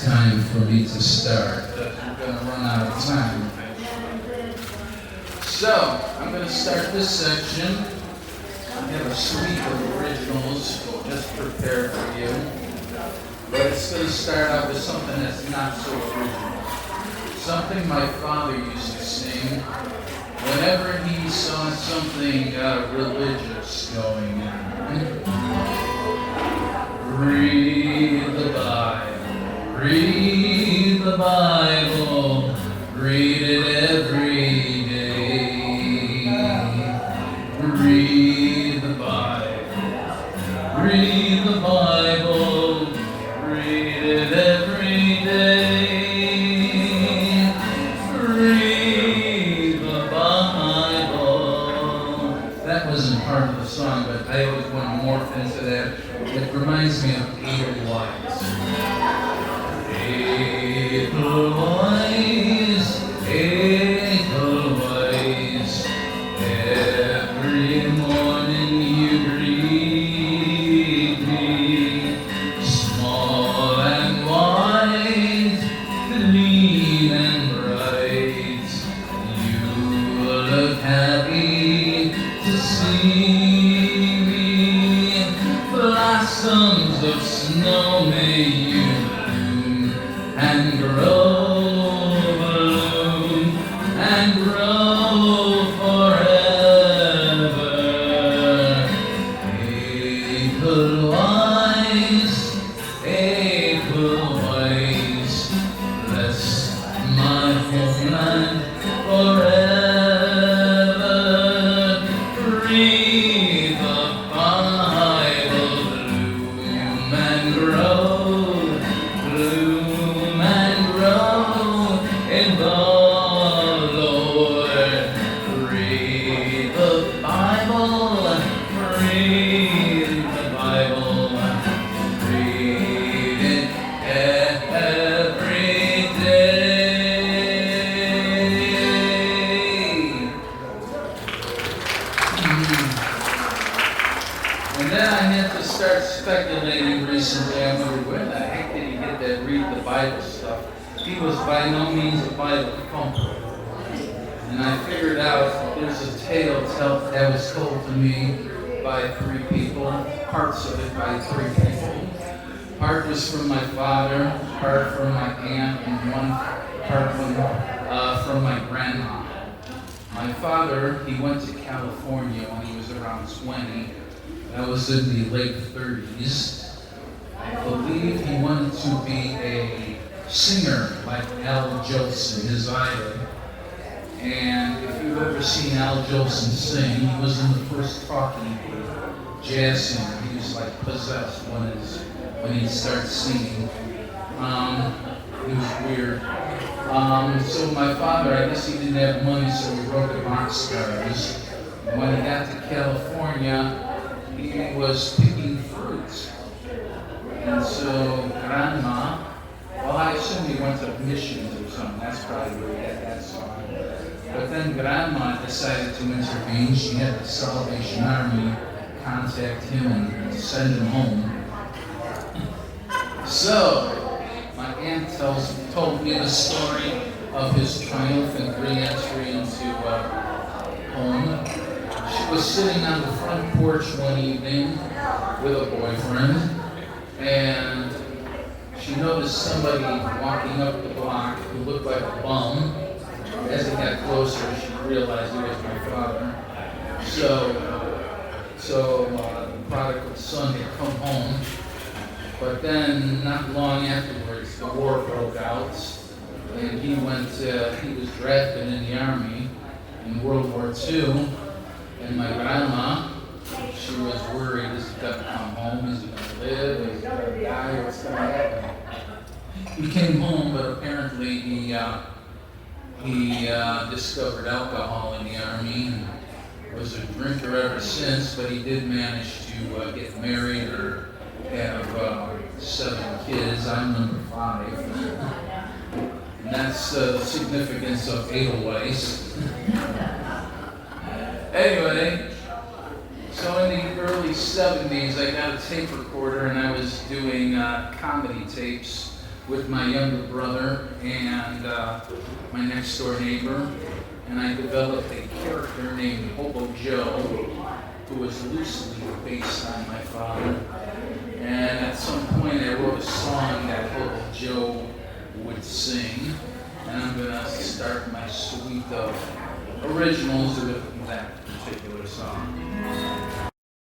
time for me to start, but I'm going to run out of time. So, I'm going to start this section. I have a suite of originals just prepared for you. But it's going to start out with something that's not so original. Something my father used to sing whenever he saw something religious going on. Read the Bible, read the Bible, read it every day. Read the Bible, read the Bible, read it every day. Read the Bible. That wasn't part of the song, but I always want to morph into that. It reminds me of Edelweiss. Edelweiss, Edelweiss, every morning you greet me, small and white, clean and bright, you look happy to see me, blossoms of snow may you bloom and grow, bloom and grow forever. Edelweiss, Edelweiss, bless my homeland forever. Read the Bible, bloom and grow, bloom and grow in the Lord. Read the Bible, read the Bible, read it every day. And then I had to start speculating recently. I wondered, where the heck did he get that read the Bible stuff? He was by no means a Bible thumper. And I figured out there's a tale that was told to me by three people, parts of it by three people. Part was from my father, part from my aunt, and one part from my grandma. My father, he went to California when he was around 20. That was in the late 30s. I believe he wanted to be a singer like Al Jolson, his idol. And if you've ever seen Al Jolson sing, he was in the first Talking jazz singer. He was like possessed when he started singing. He was weird. So my father, I guess he didn't have money, so he wrote the rock stars. And when he got to California, he was picking fruits. And so Grandma, well, I assume he went to missions or something. That's probably where he had that song. But then Grandma decided to intervene. She had the Salvation Army contact him and send him home. So, my aunt told me the story of his triumphant re-entry into home. She was sitting on the front porch one evening with a boyfriend, and she noticed somebody walking up the block who looked like a bum. As he got closer, she realized he was my father. So the prodigal son had come home, but then not long afterwards, the war broke out, and he was drafted in the army in World War II. And my grandma, she was worried, is he going to come home? Is he going to live? Is he going to die? What's going to happen? He came home, but apparently he discovered alcohol in the army and was a drinker ever since, but he did manage to get married or have 7 kids. I'm number 5. And that's the significance of Edelweiss. Anyway, so in the early 70s, I got a tape recorder and I was doing comedy tapes with my younger brother and my next door neighbor, and I developed a character named Hobo Joe, who was loosely based on my father. And at some point I wrote a song that Hobo Joe would sing, and I'm going to start my suite of originals with that particular song.